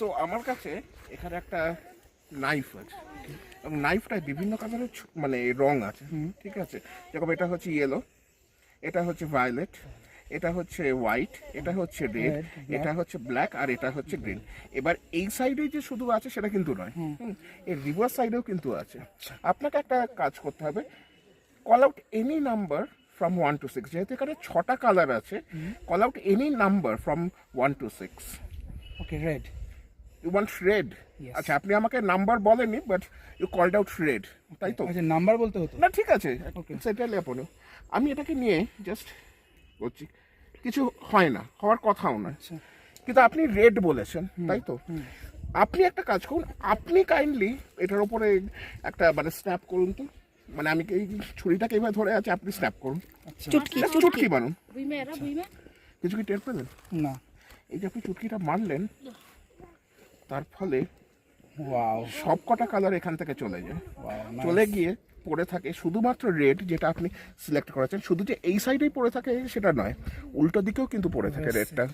So আমার কাছে এখানে একটা নাইফ আছে এবং নাইফটায় বিভিন্ন কালারের মানে রং আছে, ঠিক আছে? যেরকম এটা হচ্ছে ইয়েলো, এটা হচ্ছে ভায়োলেট, এটা হচ্ছে হোয়াইট, এটা হচ্ছে রেড, এটা হচ্ছে ব্ল্যাক, আর এটা হচ্ছে গ্রিন। এবার এই সাইডে যে শুধু আছে সেটা কিন্তু নয়, এর রিভার্স সাইডেও কিন্তু আছে। আপনাকে একটা কাজ করতে হবে, call out any number from 1 to 6, যেহেতু এখানে 6টা কালার আছে, call out any number from 1 to 6। Okay, red. You want red? Yes. আচ্ছা, আপনি আমাকে নাম্বার বলেননি, but you called out red, তাই তো? আচ্ছা, নাম্বার বলতে হতো? না ঠিক আছে, Okay. সেটাই আপন। আমি এটাকে নিয়ে জাস্ট বলছি, কিছু হয় না, হওয়ার কথাও না, আচ্ছা। কিন্তু আপনি রেড বলেছেন, তাই তো? আপনি একটা কাজ করুন, আপনি কাইন্ডলি এটার উপরে একটা মানে স্ন্যাপ করুন তো, মানে আমি এই ছুরিটাকে এইভাবে ধরে আছে, আপনি স্ন্যাপ করুন, চুটকি বানুন। কিছু কি টের পেলেন? না। এই যে আপনি চুটকিটা মারলেন, তার ফলে ওয়াও, সব কটা কালার এখান থেকে চলে যায়, nice. চলে গিয়ে পড়ে থাকে শুধুমাত্র রেড, যেটা আপনি সিলেক্ট করেছেন। শুধু যে এই সাইডেই পড়ে থাকে সেটা নয়, উল্টো দিকেও কিন্তু পড়ে থাকে রেডটা।